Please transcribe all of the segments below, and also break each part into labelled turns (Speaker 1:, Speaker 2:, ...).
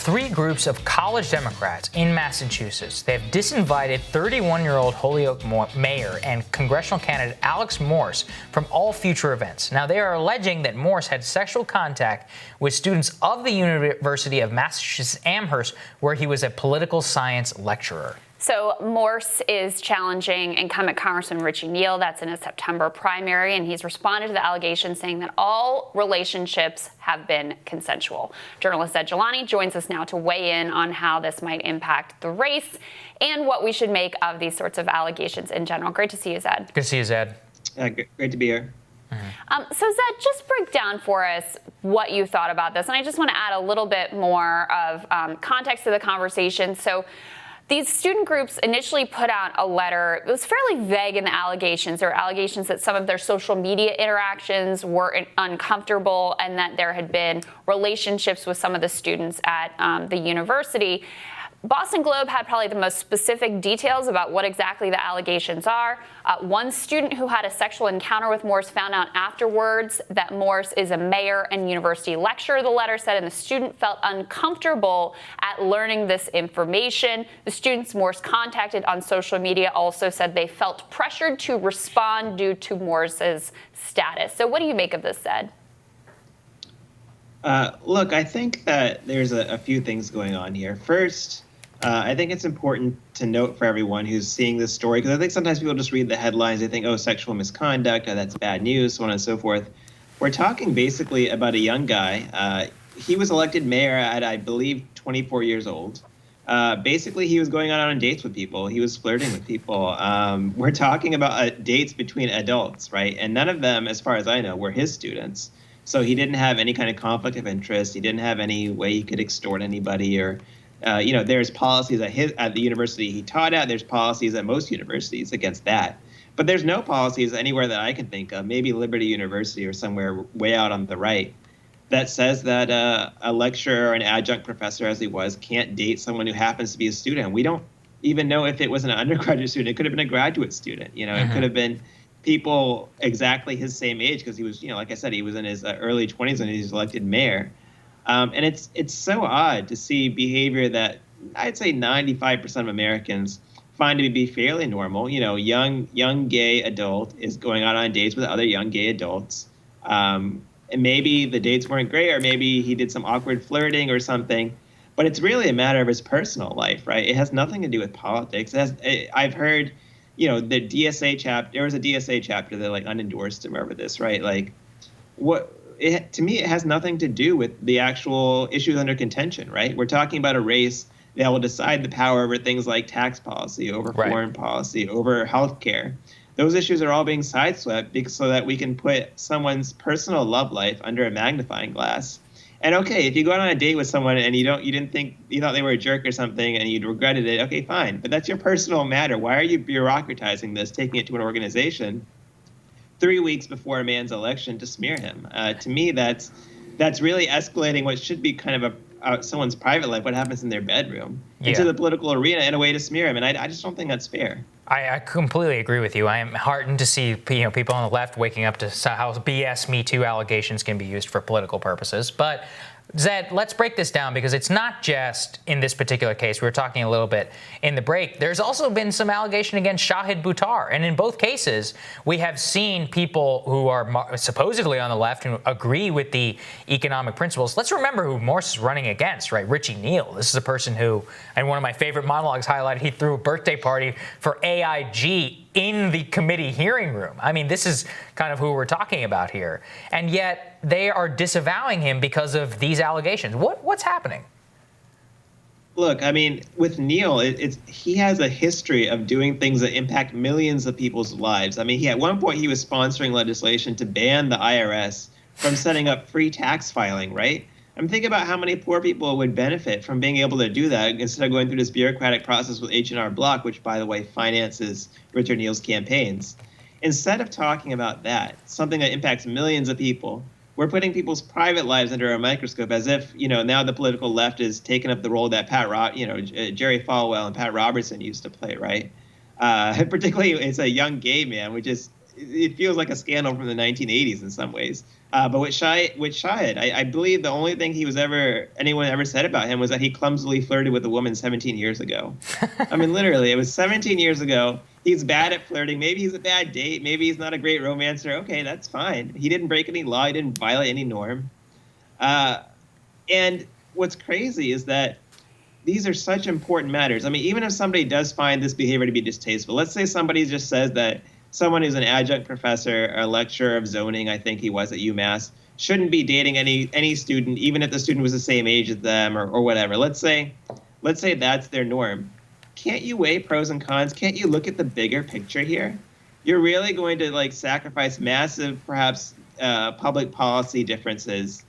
Speaker 1: three groups of college Democrats in Massachusetts. They have disinvited 31-year-old Holyoke mayor and congressional candidate Alex Morse from all future events. Now, they are alleging that Morse had sexual contact with students of the University of Massachusetts Amherst, where he was a political science lecturer.
Speaker 2: So Morse is challenging incumbent Congressman Richie Neal. That's in a September primary, and he's responded to the allegations saying that all relationships have been consensual. Journalist Zaid Jilani joins us now to weigh in on how this might impact the race and what we should make of these sorts of allegations in general. Great to see you, Zaid.
Speaker 1: Good to see you, Zaid.
Speaker 3: Great to be here.
Speaker 2: So Zaid, just break down for us what you thought about this. And I just want to add a little bit more of context to the conversation. So these student groups initially put out a letter. It was fairly vague in the allegations. There were allegations that some of their social media interactions were uncomfortable and that there had been relationships with some of the students at the university. Boston Globe had probably the most specific details about what exactly the allegations are. One student who had a sexual encounter with Morse found out afterwards that Morse is a mayor and university lecturer, the letter said, and the student felt uncomfortable at learning this information. The students Morse contacted on social media also said they felt pressured to respond due to Morse's status. So what do you make of this, Zaid?
Speaker 3: Look, I think that there's a few things going on here. First, I think it's important to note for everyone who's seeing this story, because I think sometimes people just read the headlines, they think, oh, sexual misconduct, that's bad news, so on and so forth. We're talking basically about a young guy. He was elected mayor at, I believe, 24 years old. Basically, he was going on dates with people. He was flirting with people. We're talking about dates between adults, right? And none of them, as far as I know, were his students. So he didn't have any kind of conflict of interest. He didn't have any way he could extort anybody or, there's policies at the university he taught at. There's policies at most universities against that. But there's no policies anywhere that I can think of, maybe Liberty University or somewhere way out on the right, that says that a lecturer or an adjunct professor, as he was, can't date someone who happens to be a student. We don't even know if it was an undergraduate student. It could have been a graduate student. It could have been people exactly his same age, because he was, like I said, he was in his early 20s when he was elected mayor. And it's so odd to see behavior that I'd say 95% of Americans find to be fairly normal. Young gay adult is going out on dates with other young gay adults. And maybe the dates weren't great, or maybe he did some awkward flirting or something. But it's really a matter of his personal life, right? It has nothing to do with politics. I've heard, the DSA chapter, there was a DSA chapter that unendorsed him over this, right? To me, it has nothing to do with the actual issues under contention, right? We're talking about a race that will decide the power over things like tax policy, over foreign policy, over healthcare. Those issues are all being sideswept so that we can put someone's personal love life under a magnifying glass. And okay, if you go out on a date with someone and you thought they were a jerk or something and you regretted it, okay, fine. But that's your personal matter. Why are you bureaucratizing this, taking it to an organization 3 weeks before a man's election to smear him? To me, that's really escalating what should be kind of someone's private life, what happens in their bedroom, into the political arena in a way to smear him. And I just don't think that's fair.
Speaker 1: I completely agree with you. I am heartened to see people on the left waking up to how BS Me Too allegations can be used for political purposes. But Zaid, let's break this down, because it's not just in this particular case. We were talking a little bit in the break. There's also been some allegation against Shahid Buttar. And in both cases, we have seen people who are supposedly on the left who agree with the economic principles. Let's remember who Morse is running against, right? Richie Neal. This is a person who, and one of my favorite monologues highlighted, he threw a birthday party for AIG in the committee hearing room. I mean, this is kind of who we're talking about here. And yet they are disavowing him because of these allegations. What's happening?
Speaker 3: Look, I mean, with Neal, he has a history of doing things that impact millions of people's lives. I mean, at one point he was sponsoring legislation to ban the IRS from setting up free tax filing, right? I mean, think about how many poor people would benefit from being able to do that instead of going through this bureaucratic process with H&R Block, which, by the way, finances Richard Neal's campaigns. Instead of talking about that, something that impacts millions of people, we're putting people's private lives under a microscope, as if, now the political left is taking up the role that Jerry Falwell and Pat Robertson used to play, right? Particularly, it's a young gay man, which is it feels like a scandal from the 1980s in some ways. But with Shahid, I believe the only thing anyone ever said about him was that he clumsily flirted with a woman 17 years ago. I mean, literally, it was 17 years ago. He's bad at flirting. Maybe he's a bad date. Maybe he's not a great romancer. Okay, that's fine. He didn't break any law. He didn't violate any norm. And what's crazy is that these are such important matters. I mean, even if somebody does find this behavior to be distasteful, let's say somebody just says that someone who's an adjunct professor or a lecturer of zoning, I think he was at UMass, shouldn't be dating any student, even if the student was the same age as them or whatever. Let's say that's their norm. Can't you weigh pros and cons? Can't you look at the bigger picture here? You're really going to sacrifice massive, perhaps public policy differences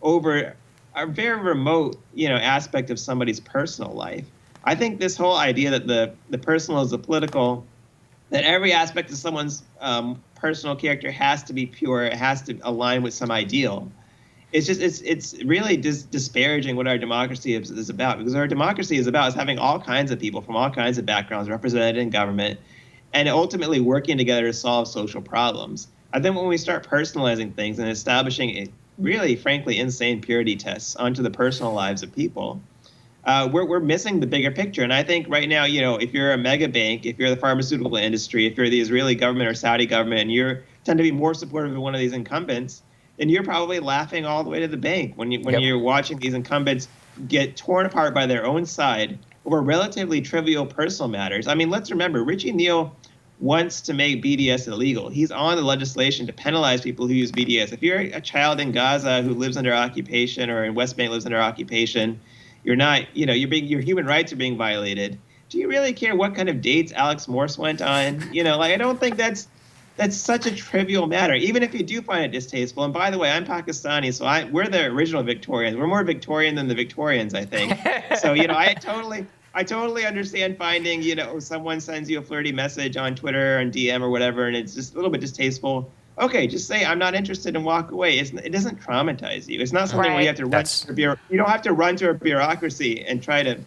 Speaker 3: over a very remote, aspect of somebody's personal life. I think this whole idea that the personal is the political, that every aspect of someone's personal character has to be pure, it has to align with some ideal. It's really disparaging what our democracy is about, because our democracy is having all kinds of people from all kinds of backgrounds represented in government and ultimately working together to solve social problems. I think when we start personalizing things and establishing really, frankly, insane purity tests onto the personal lives of people, we're missing the bigger picture. And I think right now, if you're a mega bank, if you're the pharmaceutical industry, if you're the Israeli government or Saudi government, and you tend to be more supportive of one of these incumbents, then you're probably laughing all the way to the bank when you're watching these incumbents get torn apart by their own side over relatively trivial personal matters. I mean, let's remember, Richie Neal wants to make BDS illegal. He's on the legislation to penalize people who use BDS. If you're a child in Gaza who lives under occupation or in West Bank lives under occupation, you're not, your human rights are being violated. Do you really care what kind of dates Alex Morse went on? I don't think that's such a trivial matter, even if you do find it distasteful. And by the way, I'm Pakistani, so we're the original Victorians. We're more Victorian than the Victorians, I think. So, I totally understand finding, someone sends you a flirty message on Twitter and DM or whatever, and it's just a little bit distasteful. Okay, just say I'm not interested and walk away. It doesn't traumatize you. It's not something where you have to run you don't have to run to a bureaucracy and try to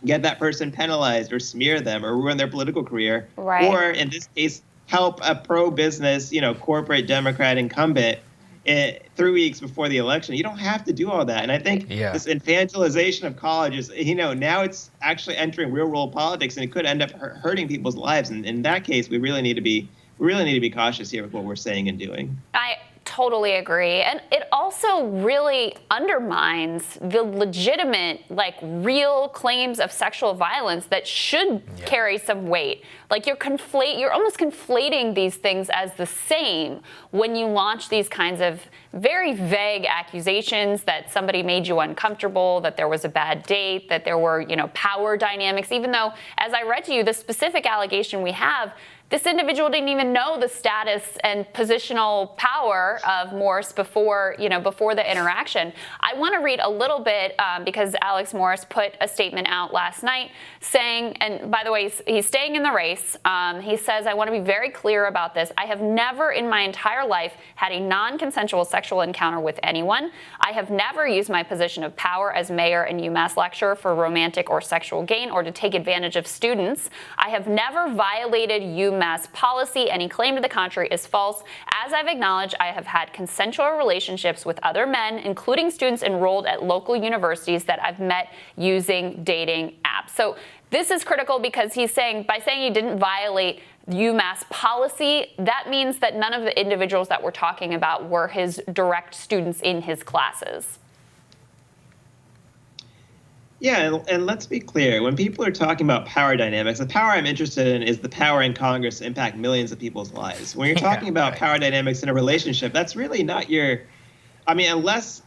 Speaker 3: get that person penalized or smear them or ruin their political career.
Speaker 2: Right.
Speaker 3: Or in this case, help a pro-business, corporate Democrat incumbent 3 weeks before the election. You don't have to do all that. And I think this infantilization of college is, now it's actually entering real-world politics, and it could end up hurting people's lives. And in that case, we really need to be cautious here with what we're saying and doing.
Speaker 2: I totally agree. And it also really undermines the legitimate, real claims of sexual violence that should carry some weight. You're almost conflating these things as the same when you launch these kinds of very vague accusations that somebody made you uncomfortable, that there was a bad date, that there were, power dynamics, even though, as I read to you, the specific allegation we have, this individual didn't even know the status and positional power of Morse before the interaction. I want to read a little bit because Alex Morse put a statement out last night saying, and by the way, he's staying in the race. He says, I want to be very clear about this. I have never in my entire life had a non-consensual sexual encounter with anyone. I have never used my position of power as mayor and UMass lecturer for romantic or sexual gain or to take advantage of students. I have never violated UMass policy. Any claim to the contrary is false. As I've acknowledged, I have had consensual relationships with other men, including students enrolled at local universities that I've met using dating apps. So this is critical because he's saying, by saying he didn't violate UMass policy, that means that none of the individuals that we're talking about were his direct students in his classes.
Speaker 3: Yeah, and let's be clear. When people are talking about power dynamics, the power I'm interested in is the power in Congress to impact millions of people's lives. When you're talking about power dynamics in a relationship, that's really not unless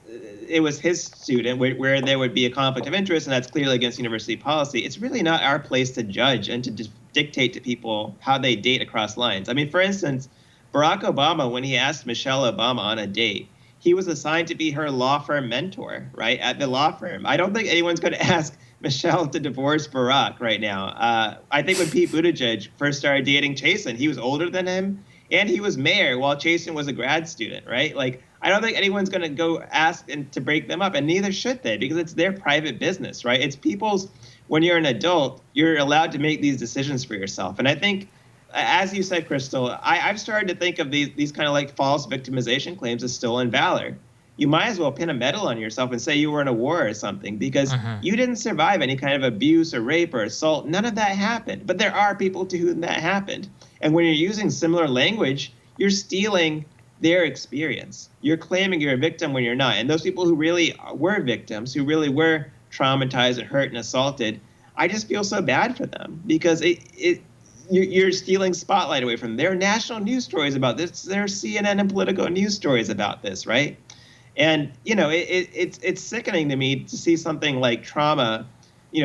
Speaker 3: it was his student where there would be a conflict of interest, and that's clearly against university policy, it's really not our place to judge and to dictate to people how they date across lines. I mean, for instance, Barack Obama, when he asked Michelle Obama on a date, he was assigned to be her law firm mentor, right, at the law firm. I don't think anyone's going to ask Michelle to divorce Barack right now. I think when Pete Buttigieg first started dating Chasten, he was older than him, and he was mayor while Chasten was a grad student, right? I don't think anyone's going to go ask to break them up, and neither should they, because it's their private business, right? It's people's. When you're an adult, you're allowed to make these decisions for yourself. And I think as you said, Crystal, I've started to think of these kind of like false victimization claims as stolen valor. You might as well pin a medal on yourself and say you were in a war or something, because you didn't survive any kind of abuse or rape or assault. None of that happened. But there are people to whom that happened. And when you're using similar language, you're stealing their experience. You're claiming you're a victim when you're not. And those people who really were victims, who really were traumatized and hurt and assaulted, I just feel so bad for them, because you're stealing spotlight away from them. There are national news stories about this. There are CNN and Politico news stories about this, right? And, it's sickening to me to see something like trauma,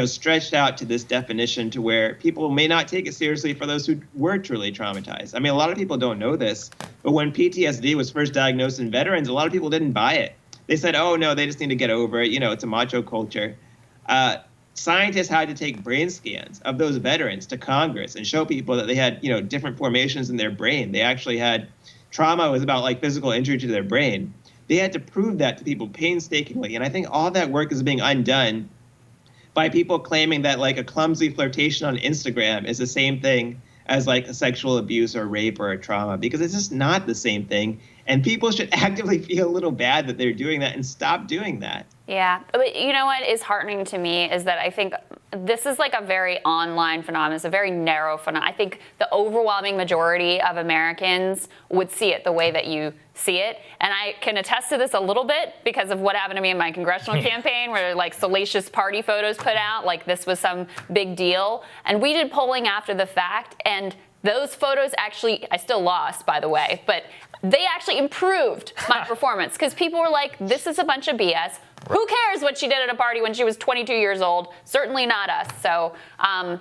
Speaker 3: stretched out to this definition to where people may not take it seriously for those who were truly traumatized. I mean, a lot of people don't know this, but when PTSD was first diagnosed in veterans, a lot of people didn't buy it. They said, oh, no, they just need to get over it. It's a macho culture. Scientists had to take brain scans of those veterans to Congress and show people that they had, different formations in their brain. They actually had trauma was about like physical injury to their brain. They had to prove that to people painstakingly. And I think all that work is being undone by people claiming that like a clumsy flirtation on Instagram is the same thing as like a sexual abuse or rape or a trauma, because it's just not the same thing. And people should actively feel a little bad that they're doing that and stop doing that.
Speaker 2: Yeah. But you know what is heartening to me is that I think this is like a very online phenomenon. It's a very narrow phenomenon. I think the overwhelming majority of Americans would see it the way that you see it. And I can attest to this a little bit because of what happened to me in my congressional campaign, where like salacious party photos put out, like this was some big deal. And we did polling after the fact, and those photos actually, I still lost, by the way, but they actually improved my performance, because people were like, this is a bunch of BS. Who cares what she did at a party when she was 22 years old? Certainly not us. So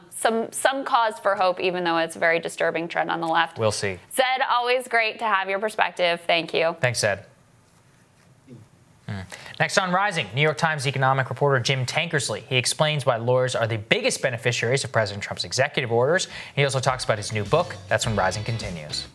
Speaker 2: some cause for hope, even though it's a very disturbing trend on the left.
Speaker 1: We'll see.
Speaker 2: Zaid, always great to have your perspective. Thank you.
Speaker 1: Thanks, Zaid. Next on Rising, New York Times economic reporter Jim Tankersley. He explains why lawyers are the biggest beneficiaries of President Trump's executive orders. He also talks about his new book. That's when Rising continues.